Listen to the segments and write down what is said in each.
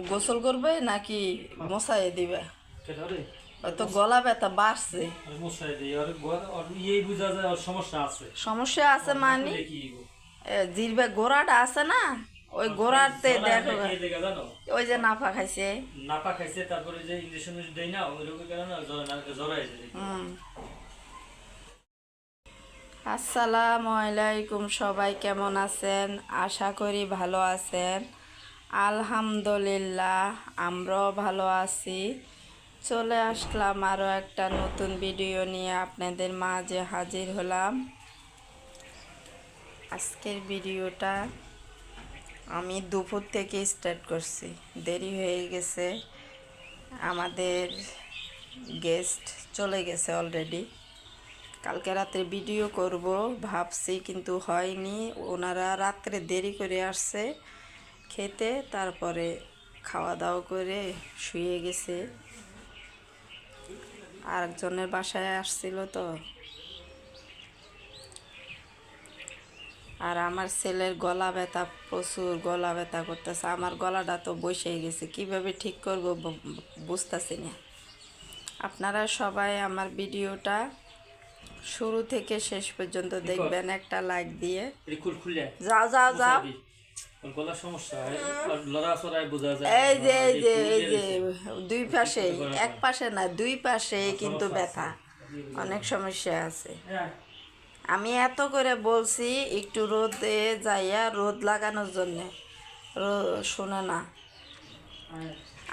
গোসল করবে নাকি মশাই দিবে? হয়তো গলা ব্যথা বাড়ছে। সমস্যা আছে মানে জিরবে গোড়াটা আছে না, ওই গোড়াতে দেখো ওই যে নাফা খাইছে। তারপরে যে ইনজেকশন দেই না ওই রোগের কারণে জ্বর হয়ে যায়। আসসালামু আলাইকুম, সবাই কেমন আছেন? আশা করি ভালো আছেন। আলহামদুলিল্লাহ আমরাও ভালো আছি। চলে আসলাম আরও একটা নতুন ভিডিও নিয়ে আপনাদের মাঝে হাজির হলাম। আজকের ভিডিওটা আমি দুপুর থেকে স্টার্ট করছি, দেরি হয়ে গেছে, আমাদের গেস্ট চলে গেছে অলরেডি। কালকে রাতে ভিডিও করব ভাবছি কিন্তু হয়নি, ওনারা রাত্রে দেরি করে আসছে খেতে, তারপরে খাওয়া দাওয়া করে শুয়ে গেছে। আরেকজনের বাসায় আসছিল তো, আর আমার ছেলের গলা ব্যথা, প্রচুর গলা ব্যথা করতেছে। আমার গলাটা তো বসে গেছে, কিভাবে ঠিক করব বুঝতেছি না। আপনারা সবাই আমার ভিডিওটা শুরু থেকে শেষ পর্যন্ত দেখবেন, একটা লাইক দিয়ে। যাও যাও যাও। এই যে দুই পাশে, এক পাশে না দুই পাশে কিন্তু ব্যথা, অনেক সমস্যা আছে। আমি এত করে বলছি একটু রোদে যাইয়া রোদ লাগানোর জন্যে, শোনে না।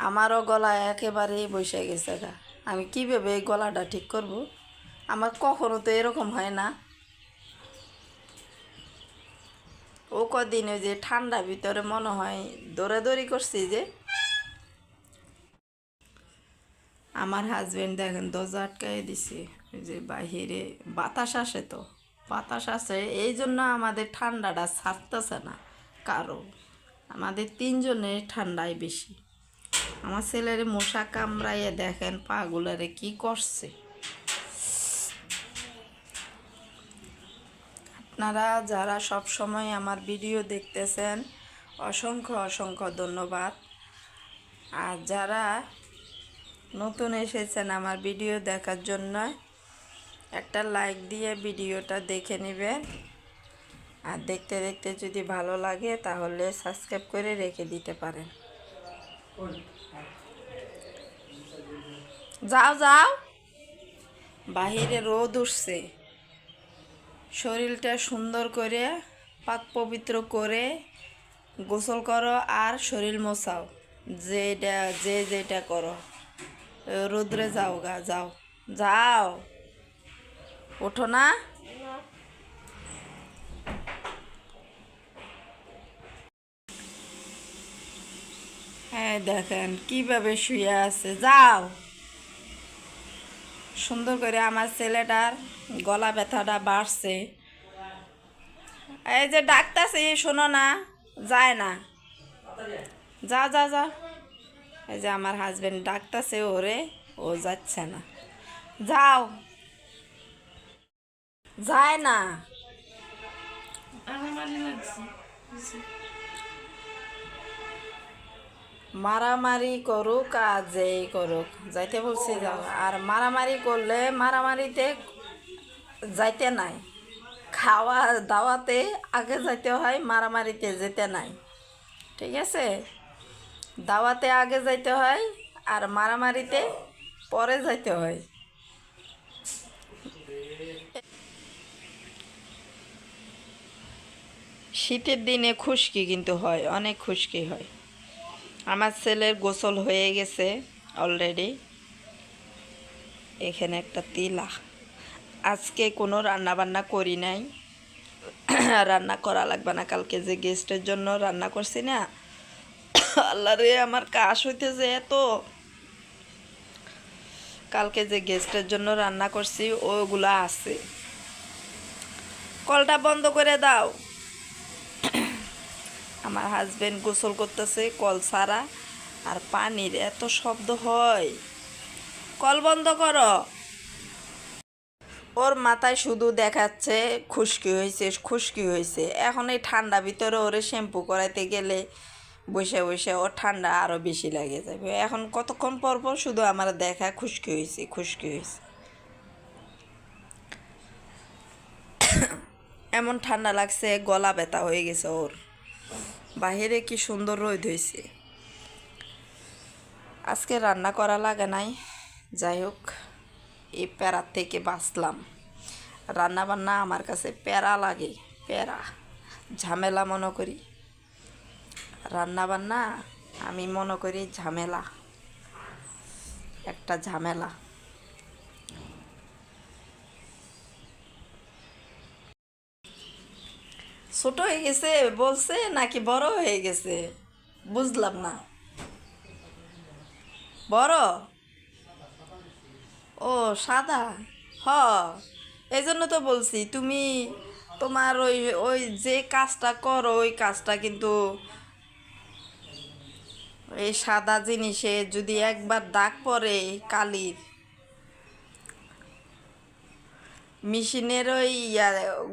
আমারও গলা একেবারেই বসে গেছে গা। আমি কীভাবে এই গলাটা ঠিক করব? আমার কখনো তো এরকম হয় না। ও কদিন ওই যে ঠান্ডা ভিতরে মনে হয় দৌড়াদৌড়ি করছি যে। আমার হাজবেন্ড দেখেন দরজা আটকাই দিছে, ওই যে বাহিরে বাতাস আসে, তো বাতাস আসে এই জন্য আমাদের ঠান্ডাটা ছাড়তেছে না কারো। আমাদের তিনজনের ঠান্ডাই বেশি। আমার ছেলের মশা কামড়াইয়ে দেখেন পাগুলারে কি করছে। আপনারা যারা সব সময় আমার ভিডিও দেখতেছেন অসংখ্য অসংখ্য ধন্যবাদ। আর যারা নতুন এসেছেন আমার ভিডিও দেখার জন্য, একটা লাইক দিয়ে ভিডিওটা দেখে নেবেন। আর দেখতে দেখতে যদি ভালো লাগে তাহলে সাবস্ক্রাইব করে রেখে দিতে পারেন। যাও যাও, বাহিরে রোদ উঠছে। শরীরটা সুন্দর করে পাক পবিত্র করে গোসল করো আর শরীর মোছাও, যেটা করো। রোদ্রে যাও গা, যাও যাও, ওঠো না। হ্যাঁ দেখেন কিভাবে শুয়ে আছে। যাও, সুন্দর করে। আমার ছেলেটার গলা ব্যথাটা বাড়ছে, এই যে ডাকতাছি শোনো না, যায় না। যাও যাও যাও। এই যে আমার হাজবেন্ড ডাকতাছে ওরে, ও যাচ্ছে না। যাও, যায় না। মারামারি করুক আর যেই করুক, যাইতে বলছি যাও। আর মারামারি করলে মারামারিতে যাইতে নাই। খাওয়া দাওয়াতে আগে যাইতে হয়, মারামারিতে যেতে নাই, ঠিক আছে? দাওয়াতে আগে যাইতে হয় আর মারামারিতে পরে যাইতে হয়। শীতের দিনে খুশকি কিন্তু হয়, অনেক খুশকি হয়। আমার ছেলের গোসল হয়ে গেছে অলরেডি। এখানে একটা তিলা। আজকে কোনো রান্না বান্না করি নাই, রান্না করা লাগবে না। কালকে যে গেস্টের জন্য রান্না করছি না, আল্লাহ রে আমার কাশ হইতেছে এত। কালকে যে গেস্টের জন্য রান্না করছি ওগুলা আছে। কলটা বন্ধ করে দাও। আমার হাজবেন্ড গোসল করতেছে কল ছাড়া, আর পানির এত শব্দ হয়। কল বন্ধ করো। ওর মাথায় শুধু দেখাচ্ছে খুশকি হয়েছে খুশকি হয়েছে। এখন এই ঠান্ডা ভিতরে ওরে শ্যাম্পু করাইতে গেলে বসে বসে ও ঠান্ডা আরও বেশি লাগে যাবে। এখন কতক্ষণ পর পর শুধু আমার দেখা খুশকি হয়েছে খুশকি হয়েছে, এমন ঠান্ডা লাগছে, গলা ব্যথা হয়ে গেছে ওর। বাহিরে কি সুন্দর রোদ হয়েছে। আজকে রান্না করা লাগে নাই, যাই হোক এই প্যারার থেকে বাঁচলাম। রান্না বান্না আমার কাছে প্যারা লাগে, প্যারা ঝামেলা মনে করি। রান্না বান্না আমি মনে করি ঝামেলা, একটা ঝামেলা। ছোট হয়ে গেছে বলছে নাকি বড় হয়ে গেছে বুঝলাম না। বড়? ও সাদা। হ, এই জন্য তো বলছি তুমি তোমার ওই ওই যে কাজটা করো ওই কাজটা কিন্তু এই সাদা জিনিসে যদি একবার দাগ পড়ে কালির, মেশিনের ওই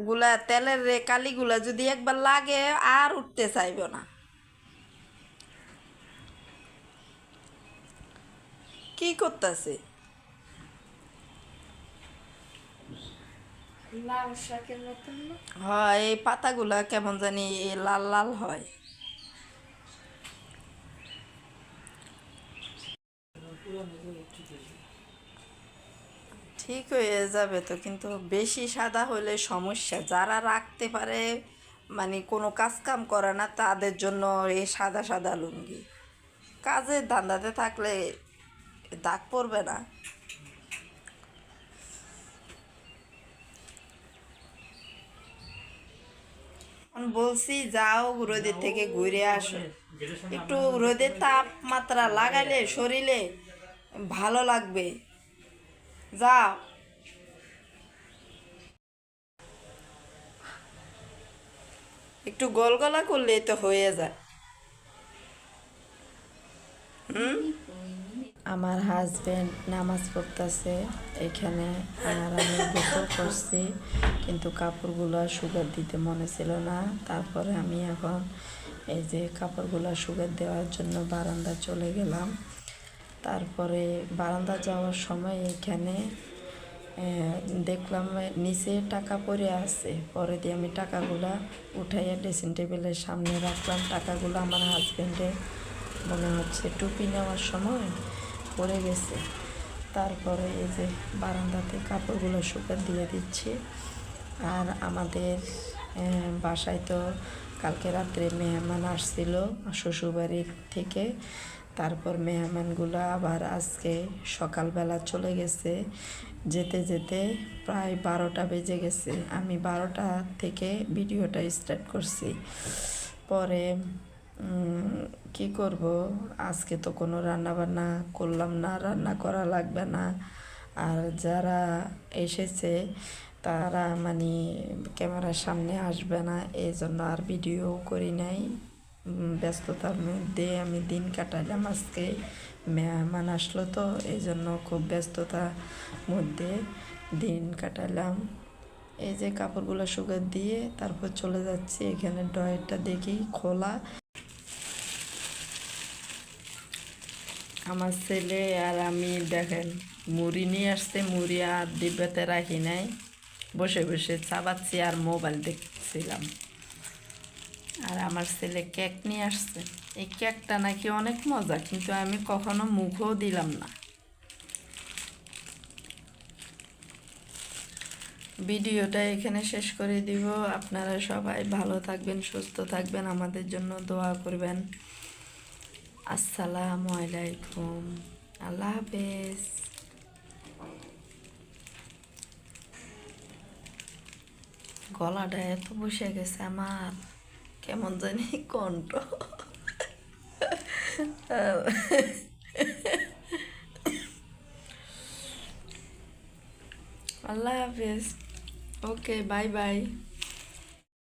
গুলা তেলের কালিগুলা যদি একবার লাগে আর উঠতে চাইবে না। কি করতেছে? লাল শাকের মতন না? হয় এই পাতাগুলা কেমন জানি লাল লাল হয়। ঠিক হয়ে যাবে তো, কিন্তু বেশি সাদা হলে সমস্যা। যারা রাখতে পারে মানে কোনো কাজ কাম করে না তাদের জন্য এই সাদা সাদা লুঙ্গি। কাজের ধান্দাতে থাকলে দাগ পড়বে না। বলছি যাও রোদের থেকে ঘুরে আসো, গেটের সামনে একটু রোদের তাপমাত্রা লাগাইলে শরীরে ভালো লাগবে। যাও। একটু গোল গলা করলে তো হয়ে যায়। আমার হাজবেন্ড নামাজ পড়তেছে এখানে, আর আমি গোসল করছি, কিন্তু কাপড়গুলো শুকার দিতে মনে ছিল না। তারপরে আমি এখন এই যে কাপড়গুলো শুকার দেওয়ার জন্য বারান্দা চলে গেলাম। তারপরে বারান্দা যাওয়ার সময় এখানে দেখলাম নিচে টাকা পড়ে আছে। পরে দিয়ে আমি টাকাগুলা উঠাইয়া ড্রেসিং টেবিলের সামনে রাখলাম। টাকাগুলো আমার হাজবেন্ডের মনে হচ্ছে টুপি নেওয়ার সময় পড়ে গেছে। তারপরে এই যে বারান্দাতে কাপড়গুলো শুকার দিয়ে দিচ্ছি। আর আমাদের বাসায় তো কালকে রাত্রে মেহমান আসছিল শ্বশুরবাড়ির থেকে। তারপর মেহমানগুলো আবার আজকে সকালবেলা চলে গেছে। যেতে যেতে প্রায় 12টা বেজে গেছে। আমি 12টা থেকে ভিডিওটা স্টার্ট করছি। পরে কি করব, আজকে তো কোনো রান্না বান্না করলাম না, রান্না করা লাগবে না। আর যারা এসেছে তারা মানে ক্যামেরার সামনে আসবে না, এই জন্য আর ভিডিও করি নাই। ব্যস্ততার মধ্যে আমি দিন কাটাইলাম। আজকে মেহমান আসলো তো এই জন্য খুব ব্যস্ততার মধ্যে দিন কাটালাম। এই যে কাপড়গুলো শুকার দিয়ে তারপর চলে যাচ্ছি। এখানে ড্রয়ারটা দেখি খোলা। আমার ছেলে আর আমি দেখেন মুড়ি নিয়ে আসছে, মুড়ি আর ডিব্বাতে রাখি নাই, বসে বসে চাবাচ্ছি আর মোবাইল দেখছিলাম। আর আমার ছেলে কেক নিয়ে আসছে। এই কেকটা নাকি অনেক মজা, কিন্তু আমি কখনো মুখও দিলাম না। ভিডিওটা এখানে শেষ করে দিব। আপনারা সবাই ভালো থাকবেন, সুস্থ থাকবেন, আমাদের জন্য দোয়া করবেন। আসসালামু আলাইকুম, আল্লাহ হাফেজ। গলাটা এত বসে গেছে আমার, কেমন জানি কণ্ঠ। আল্লাহ হাফেজ। ওকে, বাই বাই।